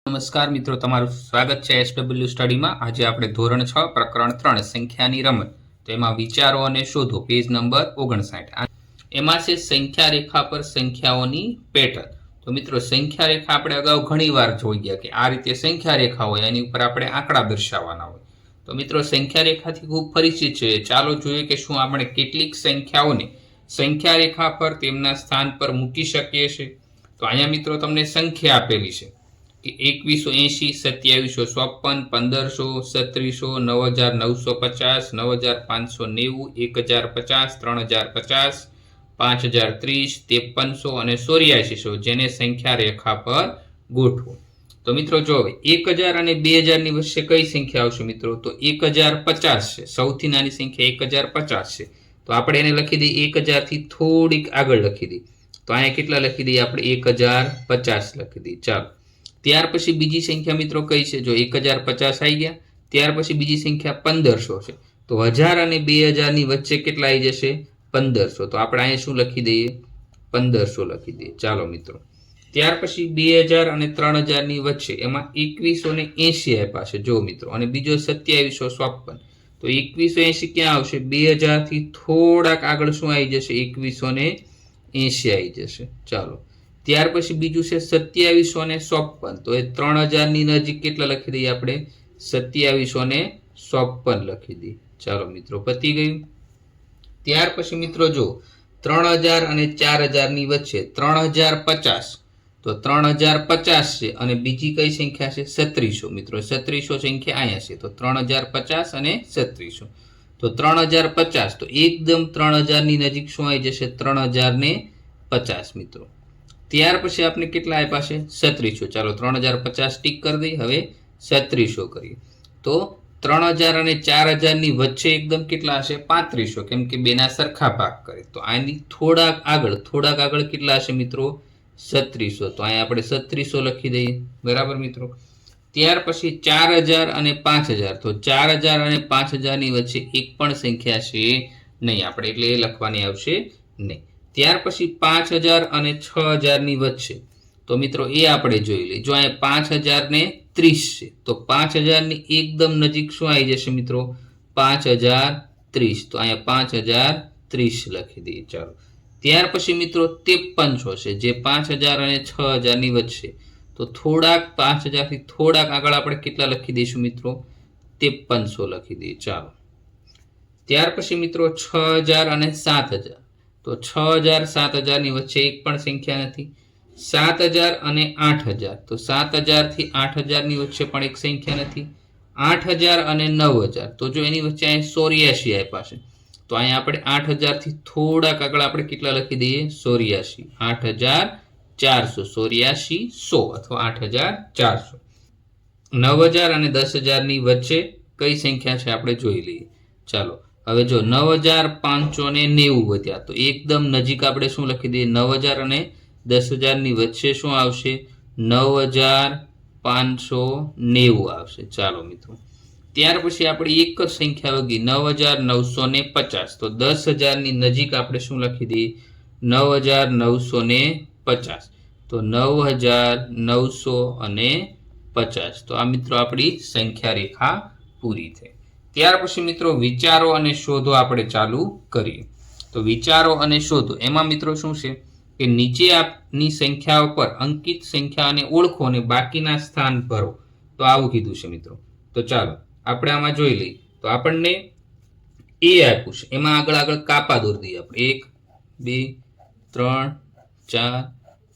નમસ્કાર મિત્રો, તમારું સ્વાગત છે એસડબલ્યુ સ્ટડીમાં। આજે આપણે ધોરણ 6 પ્રકરણ 3 સંખ્યાની રમત, તો એમાં વિચારો અને શોધો, પેજ નંબર 59। એમાં છે સંખ્યા રેખા પર સંખ્યાઓની પેટર્ન। તો મિત્રો, સંખ્યા રેખા આપણે અગાઉ ઘણીવાર જોઈ ગયા કે આ રીતે સંખ્યા રેખા હોય, એની ઉપર આપણે આંકડા દર્શાવવાના હોય। તો મિત્રો, સંખ્યા રેખાથી ખૂબ પરિચિત છે। ચાલો જોઈએ કે શું આપણે કેટલીક સંખ્યાઓને સંખ્યા રેખા પર તેમના સ્થાન પર મૂકી શકીએ છીએ। તો અહીંયા મિત્રો તમને સંખ્યા આપેલી છે કે 2180, 2754, 1500, 37, 9950, 9050, 3050, 5330, 5330 અને 8400, જેને સંખ્યા રેખા પર ગોઠવો। તો મિત્રો જો 1000 અને 2000 ની વચ્ચે કઈ સંખ્યા આવશે મિત્રો? તો 1050 છે। સૌથી નાની સંખ્યા 1050 છે, તો આપણે એને લખી દઈએ 1000 થી થોડીક આગળ લખી દઈએ। તો અહીંયા કેટલા લખી દઈએ આપણે? 1050 લખી દઈએ। ચાલો, ત્યાર પછી બીજી સંખ્યા મિત્રો કઈ છે? જો 1050 આવી ગયા, ત્યાર પછી બીજી સંખ્યા 1500 છે। તો 1000 અને 2000 ની વચ્ચે કેટલા આવી જશે? 1500। તો આપણે અહીંયા શું લખી દઈએ? 1500 લખી દઈએ। ચાલો મિત્રો, ત્યાર પછી 2000 અને 3000 ની વચ્ચે એમાં 2180 આપ્યા છે જો મિત્રો, અને બીજો 2754। તો 2180 ક્યાં આવશે? 2000 થી થોડાક આગળ શું આવી જશે? 2180 આવી જશે। ચાલો, ત્યાર પછી બીજું છે 2754। તો એ 3000 ની નજીક કેટલા લખી દઈએ આપણે? 2754 લખી દઈએ। ચાલો મિત્રો, પતી ગયું। ત્યાર પછી મિત્રો જો 3000 અને 4000 ની વચ્ચે 3050, તો 3050 છે, અને બીજી કઈ સંખ્યા છે? 3600 મિત્રો। 3600 સંખ્યા અહીંયા છે, તો 3050 અને 3600। તો 3050, તો એકદમ 3000 ની નજીક શું આવી જશે? 3050 મિત્રો। ત્યાર પછી આપણે કેટલા આપ્યા છે? 3600। ચાલો, 3050 ટીક કરી દઈએ। હવે 3600 કરીએ તો 3000 અને 4000 ની વચ્ચે એકદમ કેટલા હશે? 3500, કેમ કે બેના સરખા ભાગ કરે। તો આની થોડાક આગળ કેટલા હશે મિત્રો? 3600। તો અહીંયા આપણે 3600 લખી દઈએ, બરાબર મિત્રો। ત્યાર પછી 4000 અને 5000। તો 4000 અને 5000 ની વચ્ચે એક પણ સંખ્યા છે નહીં આપણે, એટલે એ લખવાની આવશે નહીં। ત્યાર પછી 5000 અને 6000 ની વચ્ચે, તો મિત્રો એ આપણે જોઈ લઈએ। જો અહીંયા 5000 ને 30 છે, તો 5000 ની એકદમ નજીક શું આવી જશે મિત્રો? 5030। તો અહીંયા 5030 લખી દઈએ। ચાલો, ત્યાર પછી મિત્રો 5300 છે, જે 5000 અને 6000 ની વચ્ચે। તો થોડાક 5000 થી થોડાક આગળ આપણે કેટલા લખી દઈશું મિત્રો? 5300 લખી દઈએ। ચાલો, ત્યાર પછી મિત્રો 6000 અને 7000। તો 6000 7000 ની વચ્ચે એક પણ સંખ્યા નથી। 7000 અને 8000। તો 7000 થી 8000 ની વચ્ચે પણ એક સંખ્યા નથી। 8000 અને 9000। તો જો એની વચ્ચે અહીં 84 આપ્યા છે, તો અહીંયા આપણે 8000 થી થોડાક આગળ આપણે કેટલા લખી દઈએ? 84। 8400, 84 100 અથવા 8400। 9000 અને 10000 ની વચ્ચે કઈ સંખ્યા છે આપણે જોઈ લઈએ। ચાલો, હવે જો 9590 વધ્યા, તો એકદમ નજીક આપણે શું લખી દઈએ? 9000 અને 10000 ની વચ્ચે શું આવશે? 9590 આવશે। ચાલો મિત્રો, ત્યાર પછી આપણે એક જ સંખ્યા વગી 9950। તો 10000 ની નજીક આપણે શું લખી દઈએ? 9950। તો 9950। તો આ મિત્રો આપણી સંખ્યા રેખા પૂરી થઈ। ત્યાર પછી મિત્રો વિચારો અને શોધો આપણે ચાલુ કરીએ। તો વિચારો અને શોધો, એમાં મિત્રો શું છે કે નીચે આપની સંખ્યાઓ પર અંકિત સંખ્યાને ઓળખો અને બાકીના સ્થાન ભરો। તો આવું કીધું છે મિત્રો। તો ચાલો આપણે આમાં જોઈ લઈએ। તો આપણને એ આપ્યું છે, એમાં આગળ કાપા દોરી દઈએ આપણે। 1 2 3 4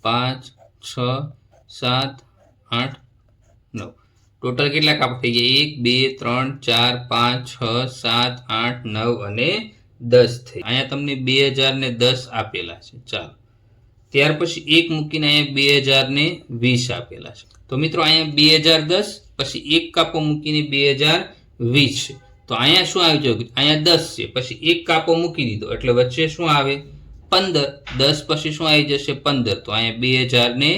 5 6 7 8 9। ટોટલ કેટલા કાપા થઈ ગયા? 1 2 3 4 5 6 7 8 9 અને 10 થઈ। અહીંયા તમને 2000 ને 10 આપેલા છે। ચાલો, ત્યાર પછી એક મૂકીને અહીંયા 2000 ને 20 આપેલા છે। તો મિત્રો અહીંયા 2010 પછી એક કાપો મૂકીને 2020 છે। તો અહીંયા શું આવી જાય? અહીંયા 10 છે, પછી એક કાપો મૂકી દીધો એટલે વચ્ચે શું આવે? 15। 10 પછી શું આવી જશે? 15। તો અહીંયા 2000 ને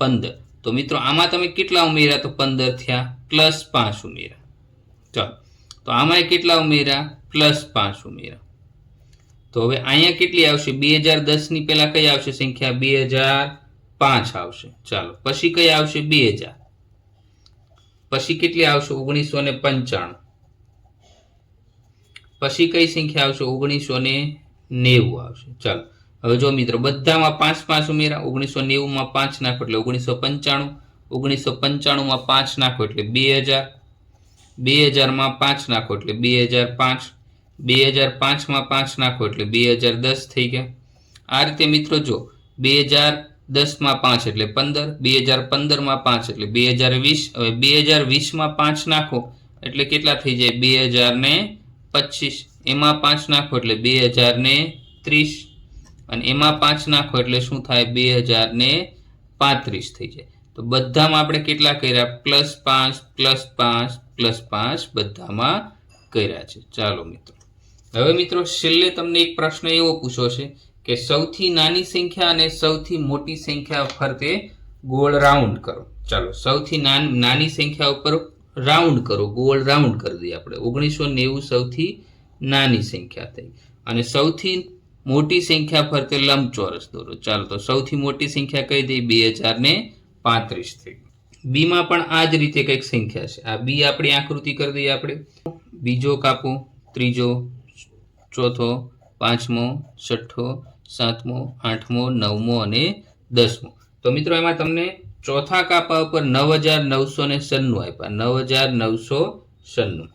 15। તો મિત્રો આમાં તમે કેટલા ઉમેર્યા? તો 15 થયા, +5 ઉમેર્યા। ચાલો, તો આમાં કેટલા ઉમેર્યા? +5 ઉમેર્યા। તો હવે અહીંયા કેટલી આવશે? 2010 ની પહેલા કઈ આવશે સંખ્યા? 2005 આવશે। ચાલો, પછી કઈ આવશે? 2000। પછી કેટલી આવશે 1995, પછી કઈ સંખ્યા આવશે 1990 આવશે। ચાલો હવે જો મિત્રો બધામાં 5 5 ઉમેરા, 1990 માં 5 નાખો એટલે 1995, 1995 માં 5 નાખો એટલે 2000, 2000 માં 5 નાખો એટલે 2005, 2005 માં 5 નાખો એટલે 2010 થઈ ગયા। આ રીતે મિત્રો જો 2010 માં 5 એટલે 15, 2015 માં 5 એટલે 2020, હવે 2020 માં 5 નાખો એટલે કેટલા થઈ જાય 2025, એમાં 5 નાખો એટલે 2030 અને એમાં 5 નાખો એટલે શું થાય 2035 થઈ જાય। તો બધામાં આપણે કેટલા કર્યા +5 +5 +5 બધામાં કર્યા છે। ચાલો મિત્રો હવે મિત્રો છેલ્લે તમને એક પ્રશ્ન એવો પૂછો છે કે સૌથી નાની સંખ્યા અને સૌથી મોટી સંખ્યા ફરતે ગોળ રાઉન્ડ કરો। ચાલો સૌથી નાની સંખ્યા ઉપર રાઉન્ડ કરો, ગોળ રાઉન્ડ કરી દઈએ આપણે। 1990 સૌથી નાની સંખ્યા થઈ અને સૌથી મોટી સંખ્યા ફરતે લંબચોરસ દોરો। ચાલો તો સૌથી મોટી સંખ્યા કઈ દઈ 2035 થઈ। બી માં પણ આ જ રીતે કંઈક સંખ્યા છે, આ બી આપણી આકૃતિ કરી દઈએ આપણે। બીજો કાપો, ત્રીજો, ચોથો, પાંચમો, છઠ્ઠો, સાતમો, આઠમો, નવમો અને 10મો। તો મિત્રો એમાં તમને ચોથા કાપા ઉપર 9996 આપ્યા, 9996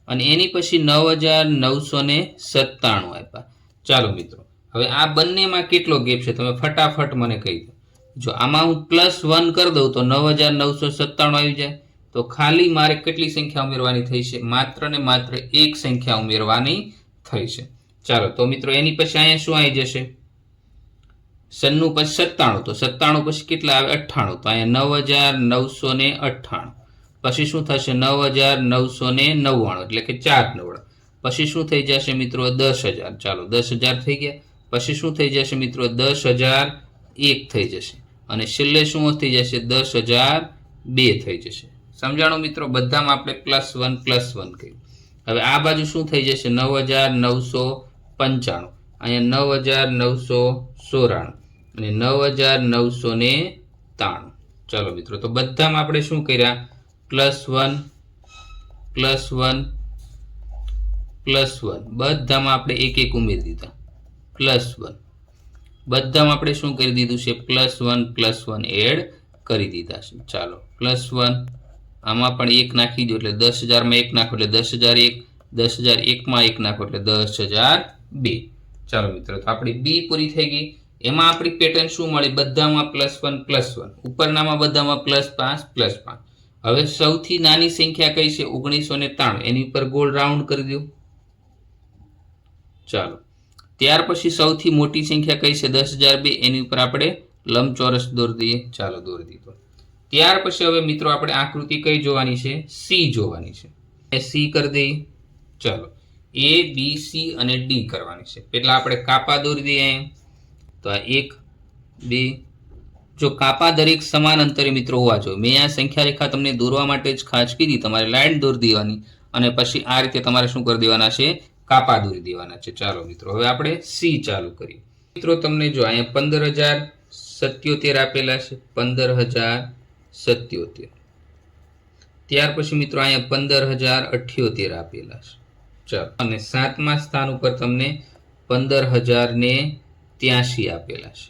અને એની પછી 9997 આપ્યા। ચાલો મિત્રો હવે આ બંનેમાં કેટલો ગેપ છે તમે ફટાફટ મને કહી દો। જો આમાં હું +1 કરી દઉં તો 9997 આવી જાય, તો ખાલી મારે કેટલી સંખ્યા ઉમેરવાની થઈ છે માત્ર ને માત્ર એક સંખ્યા ઉમેરવાની થઈ છે। ચાલો તો મિત્રો એની પછી અહીંયા શું આવી જશે 96 પછી 97, તો 97 પછી કેટલા આવે 98, તો અહીંયા 9998 પછી શું થશે 9999 એટલે કે 4 નવડા, પછી શું થઈ જશે મિત્રો 10000। ચાલો 10000 થઈ ગયા, પછી શું થઈ જશે મિત્રો 10001 થઈ જશે અને છેલ્લે શું થઈ જશે 10002 થઈ જશે। સમજાણો મિત્રો બધામાં આપણે +1 +1 કર્યું। હવે આ બાજુ શું થઈ જશે 9995, અહીંયા 9994 અને 9993। ચાલો મિત્રો તો બધામાં આપણે શું કર્યા +1 +1 +1 બધામાં આપણે એક એક ઉમેરી દીધા +1, બધામાં આપણે શું કરી દીધું છે +1 એડ કરી દીધા છે। ચાલો +1 આમાં પણ 1 નાખી દો એટલે 10000 માં 1 નાખો એટલે 10001, 10001 માં 1 નાખો એટલે 10002। ચાલો મિત્રો તો આપણી બી પૂરી થઈ ગઈ। એમાં આપણી પેટર્ન શું મળી બધામાં +1 ઉપરનામાં બધામાં +5 +5। હવે સૌથી નાની સંખ્યા કઈ છે 1993, એની ઉપર ગોળ રાઉન્ડ કરી દો। ચાલો ત્યાર પછી સૌથી મોટી સંખ્યા કઈ છે 10002, એની ઉપર આપણે લંબચોરસ દોરી દઈએ। ચાલો દોરી દીધો। ત્યાર પછી હવે મિત્રો આપણે આકૃતિ કઈ જોવાની છે સી જોવાની છે, એ સી કરી દઈએ। ચાલો એ બી સી અને ડી કરવાની છે। પહેલા આપણે કાપા દોરી દઈએ। તો આ 1 2, જો કાપા દરેક સમાન અંતરે મિત્રો હોવા જોઈએ। મેં આ સંખ્યા રેખા તમને દોરવા માટે જ ખાસ કીધી, તમારે લાઈન દોરી દેવાની અને પછી આ રીતે તમારે શું કરી દેવાના છે કાપા દોરી દેવાના છે। ચાલો મિત્રો હવે આપણે સી ચાલુ કરીએ। મિત્રો તમને જો અહીંયા 15077 આપેલા છે, 15077। ત્યાર પછી મિત્રો અહીંયા 15078 આપેલા છે। ચાલો અને 7મા સ્થાન ઉપર તમને 15083 આપેલા છે।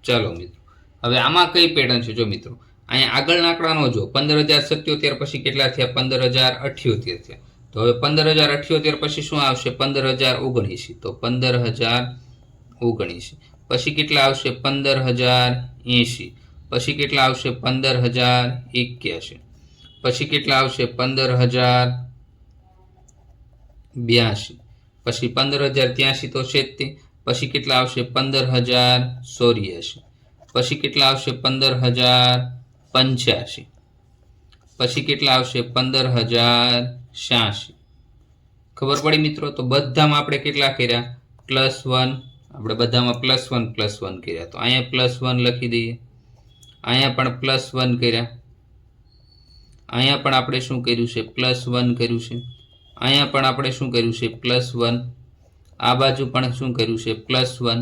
ચાલો મિત્રો હવે આમાં કઈ પેટર્ન છે જો મિત્રો અહીંયા આગળના આંકડાનો જો 15077 પછી કેટલા થયા 15078 થયા, તો હવે 15078 પછી શું આવશે 15079, તો 15079 પછી કેટલા આવશે 15080, પછી કેટલા આવશે 15081, પછી કેટલા આવશે 15082, પછી 15083 તો છે જ તે, પછી કેટલા આવશે 15084, પછી કેટલા આવશે 15085, પછી કેટલા આવશે 15086। ખબર પડી મિત્રો? તો બધામાં આપણે કેટલા કર્યા +1, આપણે બધામાં +1 કર્યા, તો અહીંયા +1 લખી દઈએ, અહીંયા પણ +1 કર્યા, અહીંયા પણ આપણે શું કર્યું છે +1 કર્યું છે, અહીંયા પણ આપણે શું કર્યું છે +1, આ બાજુ પણ શું કર્યું છે +1,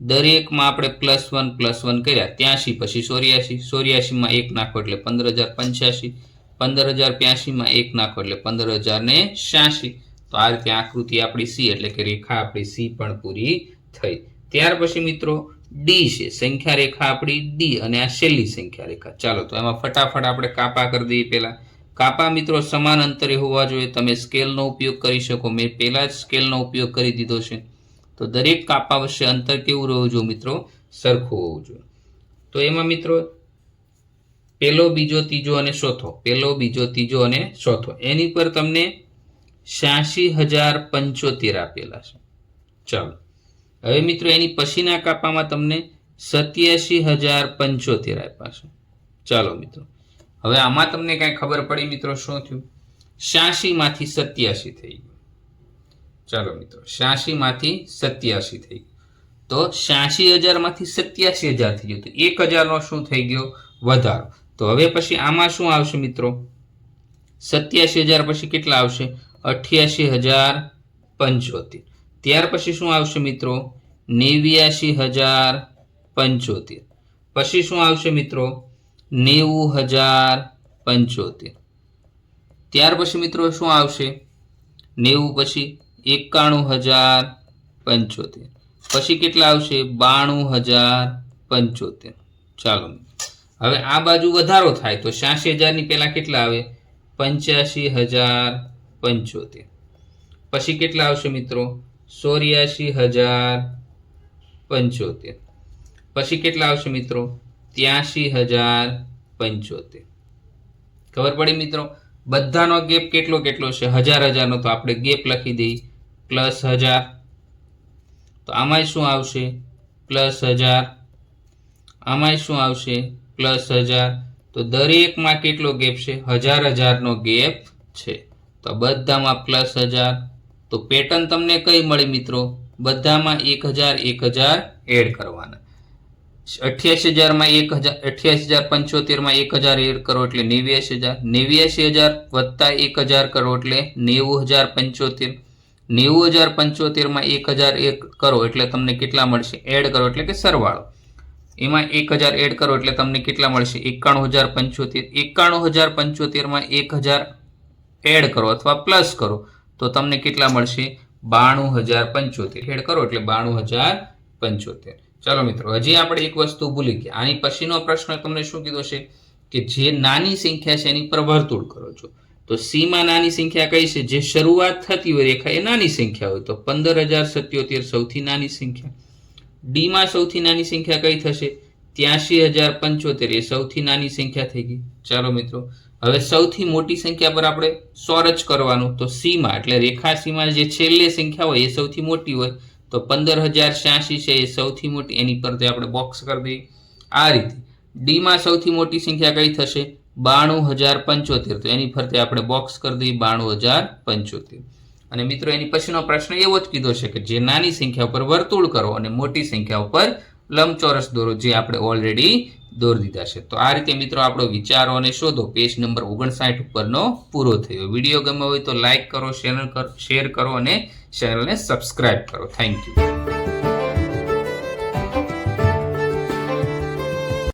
દરેકમાં આપણે +1 કર્યા। 83 પછી 84, 84 માં 1 નાખો એટલે 15085, 15,082 માં 1 નાખો એટલે 15,086. તો આ રીતે આકૃતિ આપણી સી એટલે કે રેખા આપણી સી પણ પૂરી થઈ. ત્યાર પછી મિત્રો ડી છે, સંખ્યા રેખા આપણી ડી અને આ છેલ્લી સંખ્યા રેખા. ચાલો તો એમાં ફટાફટ આપણે કાપા કરી દઈએ. પહેલા કાપા મિત્રો સમાન અંતરે હોવા જોઈએ. તમે સ્કેલનો ઉપયોગ કરી શકો. મેં પહેલા જ સ્કેલનો ઉપયોગ કરી દીધો છે. તો દરેક કાપા વચ્ચે અંતર કેવું રહેવું જોઈએ મિત્રો? સરખું હોવું જોઈએ. તો એમાં મિત્રો પહેલો, બીજો, ત્રીજો અને ચોથો, પહેલો, બીજો, ત્રીજો અને ચોથો, એની પર તમને 86,075 આપેલા છે. ચાલો હવે મિત્રો એની પછીના કાપામાં તમને 87,075 આપ્યા છે. ચાલો મિત્રો હવે આમાં તમને કઈ ખબર પડી મિત્રો શું થયું? 86 માંથી 87 થઈ ગયું. ચાલો મિત્રો 86 માંથી 87 થઈ ગયું. તો 86,000 માંથી 87,000 થઈ ગયું. તો 1,000 નો શું થઈ ગયો? વધારો. તો હવે પછી આમાં શું આવશે મિત્રો? 87,000 પછી કેટલા આવશે? 88,075. ત્યાર પછી શું આવશે મિત્રો? 89,075. પછી શું આવશે મિત્રો? 90,075. ત્યાર પછી મિત્રો શું આવશે? 90 પછી 91,075. પછી કેટલા આવશે? 92,075. ચાલો હવે આ બાજુ વધારો થાય તો 86,000 ની પહેલા કેટલા આવે? 85,075. પછી કેટલા આવશે મિત્રો? 84,075. પછી કેટલા આવશે મિત્રો? 83,075. ખબર પડી મિત્રો? બધાનો ગેપ કેટલો કેટલો છે? 1,000 નો. તો આપણે ગેપ લખી દઈએ +1000. તો આમાંય શું આવશે? +1000. આમાંય શું આવશે? +1000. તો દરેકમાં કેટલો ગેપ છે? 1,000 નો ગેપ છે. તો બધામાં +1000. તો પેટર્ન તમને કઈ મળી મિત્રો? બધામાં 1,000 1,000 એડ કરવાના. 88,000 માં 1,000, 88,075 માં 1,000 એડ કરો એટલે 89,000. 89,000 વત્તા 1,000 કરો એટલે 90,075. 90,075 માં 1,000 એડ કરો એટલે તમને કેટલા મળશે? એડ કરો એટલે કે સરવાળો. એમાં 1,000 એડ કરો એટલે તમને કેટલા મળશે? 91,075. 91,075 માં 1,000 એડ કરો અથવા પ્લસ કરો તો તમને કેટલા મળશે? 92,075. એડ કરો એટલે 92,075. ચાલો મિત્રો હજી આપણે એક વસ્તુ ભૂલી ગયા. આની પછીનો પ્રશ્ન તમને શું કીધો છે? કે જે નાની સંખ્યા છે એની પર વર્તુળ કરો છો. તો સી માં નાની સંખ્યા કઈ છે? જે શરૂઆત થતી હોય રેખા એ નાની સંખ્યા હોય. તો 15,077 સૌથી નાની સંખ્યા. ડી માં સૌથી નાની સંખ્યા કઈ થશે? 83,075 એ સૌથી નાની સંખ્યા થઈ ગઈ. ચાલો મિત્રો હવે સૌથી મોટી સંખ્યા પર આપણે સોર જ કરવાનું. તો સી માં એટલે રેખા સી માં જે છેલ્લી સંખ્યા હોય એ સૌથી મોટી હોય. તો 15,086 છે એ સૌથી મોટી, એની પર આપણે બોક્સ કરી દઈએ. આ રીતે ડી માં સૌથી મોટી સંખ્યા કઈ થશે? 92,075. તો એની ફરતે આપણે બોક્સ કરી દઈએ 92,075. અને મિત્રો એની પછીનો પ્રશ્ન એવો જ કીધો છે કે જે નાની સંખ્યા ઉપર વર્તુળ કરો અને મોટી સંખ્યા ઉપર લંબચોરસ દોરો, જે આપણે ઓલરેડી દોરી દીધા છે. તો આ રીતે મિત્રો આપણો વિચારો અને શોધો પેજ નંબર 59 ઉપરનો પૂરો થયો. વિડીયો ગમ્યો હોય તો લાઈક કરો, શેર કરો અને ચેનલને સબસ્ક્રાઇબ કરો. Thank you.